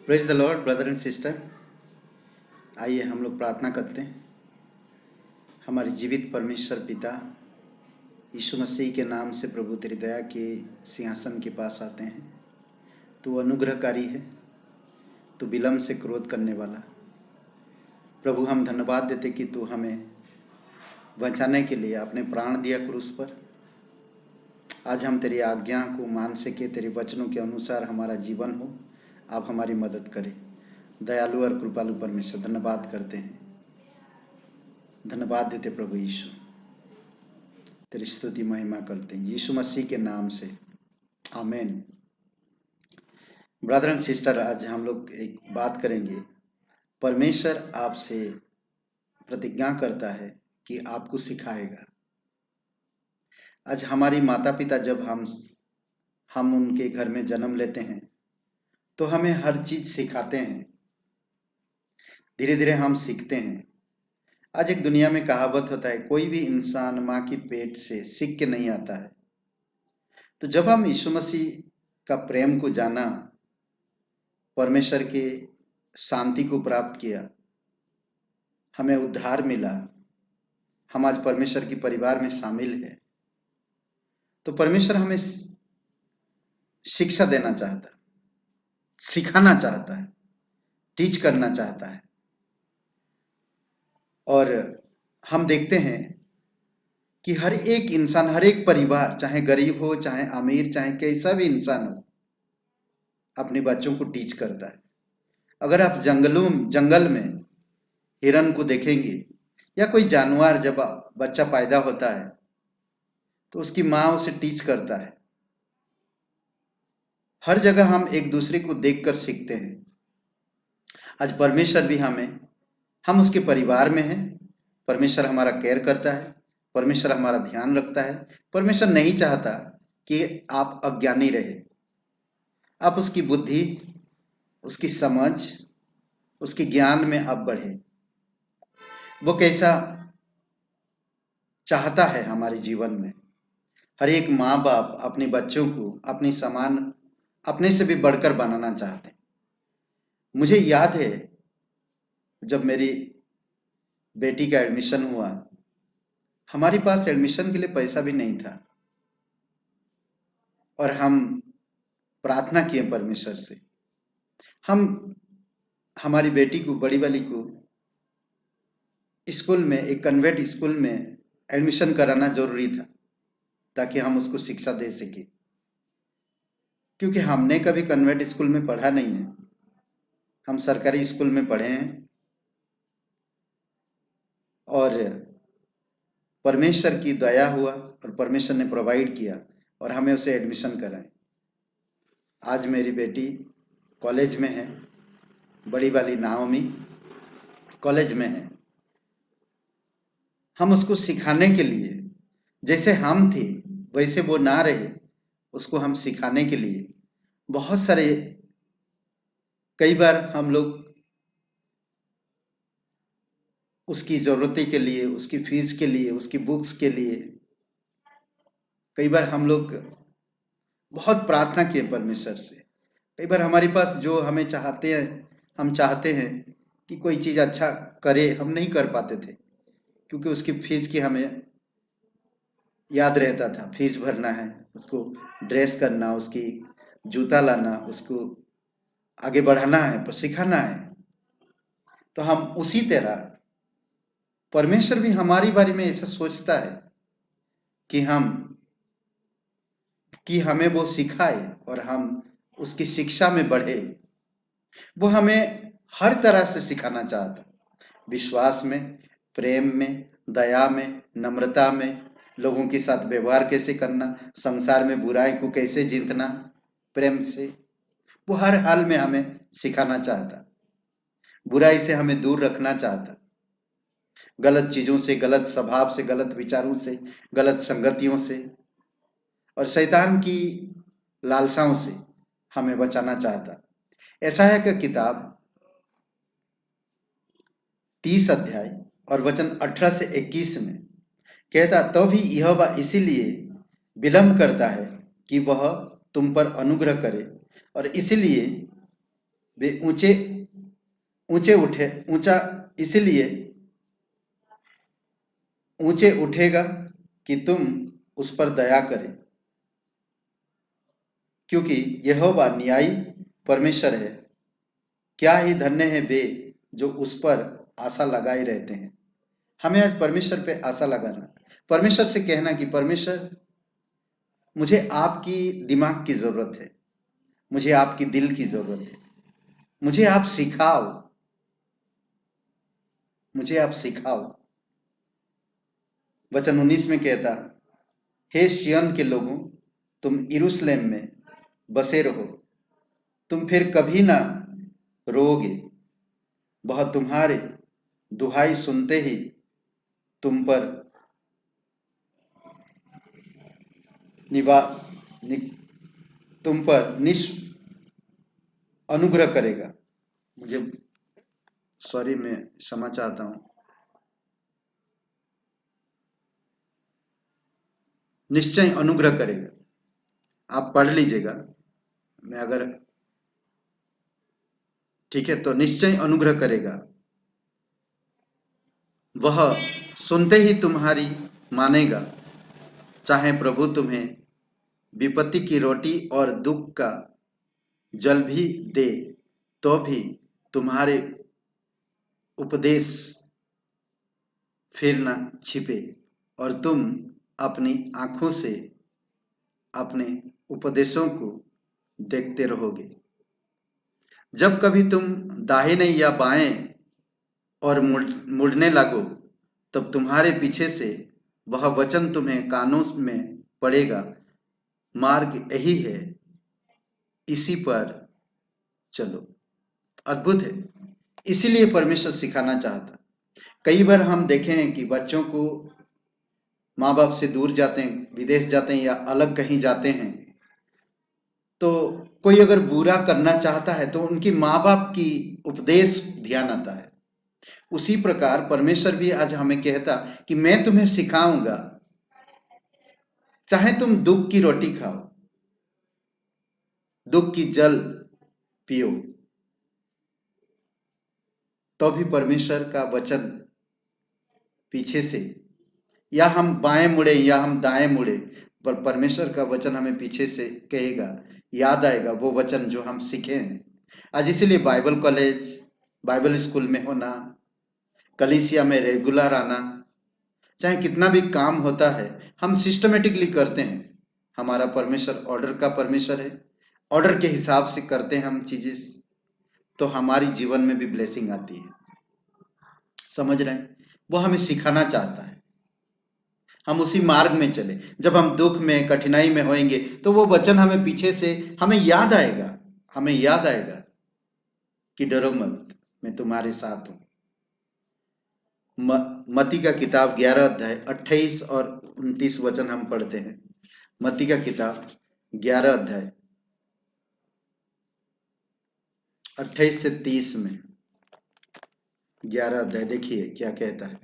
Praise the Lord brother and sister. आइए हम लोग प्रार्थना करते हैं। हमारे जीवित परमेश्वर पिता यीशु मसीह के नाम से प्रभु तेरी दया के सिंहासन के पास आते हैं। तू अनुग्रहकारी है, तू विलम्ब से क्रोध करने वाला। प्रभु हम धन्यवाद देते कि तू हमें बचाने के लिए अपने प्राण दिया क्रूस पर। आज हम तेरी आज्ञा को मान सके, तेरे वचनों के अनुसार हमारा जीवन हो। आप हमारी मदद करें। दयालु और कृपालु परमेश्वर, धन्यवाद करते हैं, धन्यवाद देते प्रभु यीशु, तेरी स्तुति महिमा करते हैं यीशु मसीह के नाम से, आमीन। ब्रदर एंड सिस्टर, आज हम लोग एक बात करेंगे। परमेश्वर आपसे प्रतिज्ञा करता है कि आपको सिखाएगा। आज हमारी माता पिता जब हम उनके घर में जन्म लेते हैं तो हमें हर चीज सिखाते हैं। धीरे धीरे हम सीखते हैं। आज एक दुनिया में कहावत होता है, कोई भी इंसान माँ की पेट से सीख के नहीं आता है। तो जब हम यीशु मसीह का प्रेम को जाना, परमेश्वर के शांति को प्राप्त किया, हमें उद्धार मिला, हम आज परमेश्वर की परिवार में शामिल है, तो परमेश्वर हमें शिक्षा देना चाहता, सिखाना चाहता है, टीच करना चाहता है। और हम देखते हैं कि हर एक इंसान, हर एक परिवार, चाहे गरीब हो, चाहे अमीर, चाहे कैसा भी इंसान हो, अपने बच्चों को टीच करता है। अगर आप जंगल में हिरन को देखेंगे या कोई जानवर, जब बच्चा पैदा होता है तो उसकी माँ उसे टीच करता है। हर जगह हम एक दूसरे को देखकर सीखते हैं। आज परमेश्वर भी हम उसके परिवार में हैं। परमेश्वर हमारा केयर करता है, परमेश्वर हमारा ध्यान रखता है। परमेश्वर नहीं चाहता कि आप अज्ञानी रहे। आप उसकी बुद्धि, उसकी समझ, उसके ज्ञान में आप बढ़े। वो कैसा चाहता है हमारे जीवन में। हर एक माँ बाप अपने बच्चों को अपनी समान, अपने से भी बढ़कर बनाना चाहते हैं। मुझे याद है जब मेरी बेटी का एडमिशन हुआ, हमारे पास एडमिशन के लिए पैसा भी नहीं था, और हम प्रार्थना किए परमेश्वर से। हम हमारी बेटी को, बड़ी वाली को, स्कूल में, एक कन्वेंट स्कूल में एडमिशन कराना जरूरी था ताकि हम उसको शिक्षा दे सके, क्योंकि हमने कभी कन्वेंट स्कूल में पढ़ा नहीं है। हम सरकारी स्कूल में पढ़े हैं, और परमेश्वर की दया हुआ और परमेश्वर ने प्रोवाइड किया और हमें उसे एडमिशन कराए। आज मेरी बेटी कॉलेज में है, बड़ी वाली नाओमी कॉलेज में है। हम उसको सिखाने के लिए, जैसे हम थे वैसे वो ना रहे, उसको हम सिखाने के लिए बहुत सारे, कई बार हम लोग उसकी जरूरतें के लिए, उसकी फीस के लिए, उसकी बुक्स के लिए, कई बार हम लोग बहुत प्रार्थना किए परमेश्वर से। कई बार हमारे पास जो हम चाहते हैं कि कोई चीज अच्छा करे, हम नहीं कर पाते थे, क्योंकि उसकी फीस की हमें याद रहता था, फीस भरना है, उसको ड्रेस करना, उसकी जूता लाना, उसको आगे बढ़ाना है, पर सिखाना है। तो हम उसी तरह, परमेश्वर भी हमारी बारे में ऐसा सोचता है कि हमें वो सिखाए और हम उसकी शिक्षा में बढ़े। वो हमें हर तरह से सिखाना चाहता, विश्वास में, प्रेम में, दया में, नम्रता में, लोगों के साथ व्यवहार कैसे करना, संसार में बुराई को कैसे जीतना प्रेम से। वो हर हाल में हमें सिखाना चाहता, बुराई से हमें दूर रखना चाहता, गलत चीजों से, गलत स्वभाव से, गलत विचारों से, गलत संगतियों से और शैतान की लालसाओं से हमें बचाना चाहता। यशायाह का किताब 30 अध्याय और वचन 18 से 21 में कहता, तो भी यहोवा इसीलिए विलंब करता है कि वह तुम पर अनुग्रह करे, और इसीलिए वे ऊंचे ऊंचे उठे ऊंचा इसलिए ऊंचे उठेगा कि तुम उस पर दया करें, क्योंकि यहोवा न्यायी परमेश्वर है। क्या ही धन्य है वे जो उस पर आशा लगाए रहते हैं। हमें आज परमेश्वर पे आशा लगाना, परमेश्वर से कहना कि परमेश्वर, मुझे आपकी दिमाग की जरूरत है, मुझे आपकी दिल की जरूरत है, मुझे आप सिखाओ, मुझे आप सिखाओ। वचन 19 में कहता, हे सिय्योन के लोगों, तुम यरूशलेम में बसे रहो, तुम फिर कभी ना रोओगे। वह तुम्हारे दुहाई सुनते ही तुम पर निवास नि, तुम पर अनुग्रह करेगा। मुझे सॉरी, मैं क्षमा चाहता हूं। निश्चय अनुग्रह करेगा। आप पढ़ लीजिएगा, मैं अगर ठीक है तो निश्चय अनुग्रह करेगा। वह सुनते ही तुम्हारी मानेगा। चाहे प्रभु तुम्हें विपत्ति की रोटी और दुख का जल भी दे, तो भी तुम्हारे उपदेश फिर न छिपे, और तुम अपनी आंखों से अपने उपदेशों को देखते रहोगे। जब कभी तुम दाहिने या बाएं और मुड़ने लगो, तब तुम्हारे पीछे से वह वचन तुम्हें कानों में पड़ेगा, मार्ग यही है, इसी पर चलो। अद्भुत है। इसीलिए परमेश्वर सिखाना चाहता। कई बार हम देखे हैं कि बच्चों को माँ बाप से दूर जाते हैं, विदेश जाते हैं या अलग कहीं जाते हैं, तो कोई अगर बुरा करना चाहता है तो उनकी माँ बाप की उपदेश ध्यान आता है। उसी प्रकार परमेश्वर भी आज हमें कहता कि मैं तुम्हें सिखाऊंगा। चाहे तुम दुख की रोटी खाओ, दुख की जल पियो, तो भी परमेश्वर का वचन पीछे से, या हम बाएं मुड़े या हम दाएं मुड़े, पर परमेश्वर का वचन हमें पीछे से कहेगा, याद आएगा वो वचन जो हम सीखे हैं। आज इसीलिए बाइबल कॉलेज, बाइबल स्कूल में होना, कलीसिया में रेगुलर आना, चाहे कितना भी काम होता है हम सिस्टमेटिकली करते हैं। हमारा परमेश्वर ऑर्डर का परमेश्वर है, ऑर्डर के हिसाब से करते हैं हम चीजें, तो हमारी जीवन में भी ब्लेसिंग आती है। समझ रहे हैं? वो हमें सिखाना चाहता है हम उसी मार्ग में चले। जब हम दुख में, कठिनाई में होंगे तो वो वचन हमें पीछे से हमें याद आएगा, हमें याद आएगा कि डरो मत, मैं तुम्हारे साथ हूं। मत्ती का किताब 11 अध्याय 28 और 29 वचन हम पढ़ते हैं। मत्ती का किताब 11 अध्याय 28 से 30 में, 11 अध्याय देखिए क्या कहता है।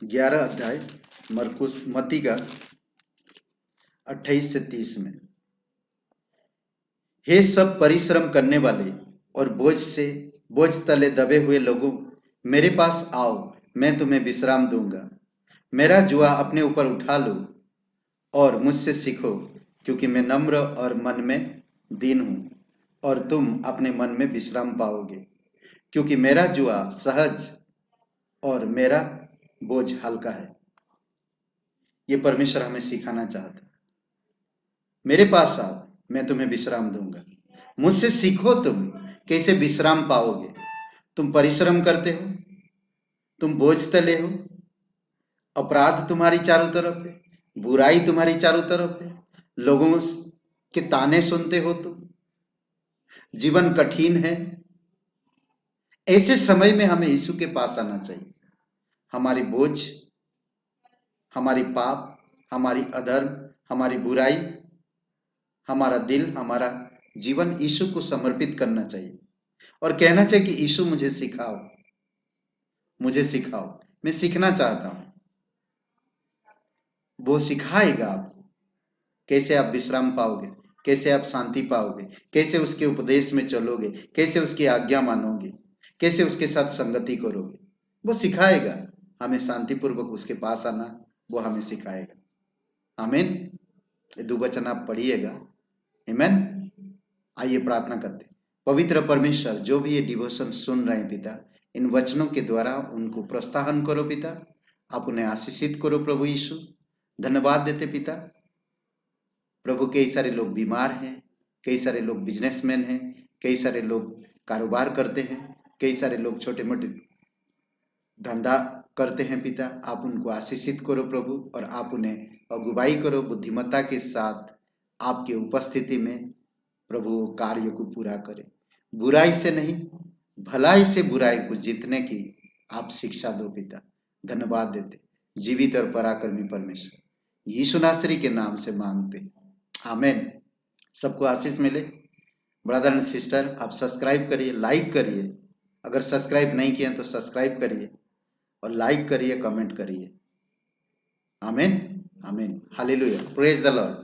11 अध्याय मरकुस मत्ती का 28 से 30 में, हे सब परिश्रम करने वाले और बोझ तले दबे हुए लोगों, मेरे पास आओ, मैं तुम्हें विश्राम दूंगा। मेरा जुआ अपने ऊपर उठा लो और मुझसे सीखो, क्योंकि मैं नम्र और मन में दीन हूं, और तुम अपने मन में विश्राम पाओगे। क्योंकि मेरा जुआ सहज और मेरा बोझ हल्का है। ये परमेश्वर हमें सिखाना चाहता है। मेरे पास आओ, मैं तुम्हें विश्राम दूंगा। मुझसे सीखो, तुम कैसे विश्राम पाओगे। तुम परिश्रम करते हो, तुम बोझ तले हो, अपराध तुम्हारी चारों तरफ है, बुराई तुम्हारी चारों तरफ है, लोगों के ताने सुनते हो, तुम जीवन कठिन है। ऐसे समय में हमें यीशु के पास आना चाहिए। हमारी बोझ, हमारी पाप, हमारी अधर्म, हमारी बुराई, हमारा दिल, हमारा जीवन यीशु को समर्पित करना चाहिए और कहना चाहिए कि यीशु मुझे सिखाओ, मुझे सिखाओ, मैं सीखना चाहता हूं। वो सिखाएगा आपको कैसे आप विश्राम पाओगे, कैसे आप शांति पाओगे, कैसे उसके उपदेश में चलोगे, कैसे उसकी आज्ञा मानोगे, कैसे उसके साथ संगति करोगे। वो सिखाएगा हमें शांतिपूर्वक उसके पास आना, वो हमें सिखाएगा। आमीन। ये 2 वचन आप पढ़िएगा। आमीन। आइए प्रार्थना करते। पवित्र परमेश्वर, जो भी ये डिवोशन सुन रहे हैं पिता, इन वचनों के द्वारा उनको प्रोत्साहन करो पिता, आप उन्हें आशीषित करो प्रभु यीशु। धन्यवाद देते पिता। प्रभु कई सारे लोग बीमार हैं, कई सारे लोग बिजनेसमैन हैं, कई सारे लोग कारोबार करते हैं, कई सारे लोग छोटे मोटे धंधा करते हैं पिता, आप उनको आशीषित करो प्रभु, और आप उन्हें अगुवाई करो बुद्धिमत्ता के साथ आपके उपस्थिति में प्रभु वो कार्य को पूरा करे। बुराई से नहीं, भलाई से बुराई को जीतने की आप शिक्षा दो पिता। धन्यवाद देते जीवित और पराक्रमी परमेश्वर, यीशु नासरी के नाम से मांगते, आमीन। सबको आशीष मिले। ब्रदर एंड सिस्टर, आप सब्सक्राइब करिए, लाइक करिए। अगर सब्सक्राइब नहीं किए तो सब्सक्राइब करिए और लाइक करिए, कमेंट करिए। आमीन। आमीन। हालेलुया। Praise the Lord.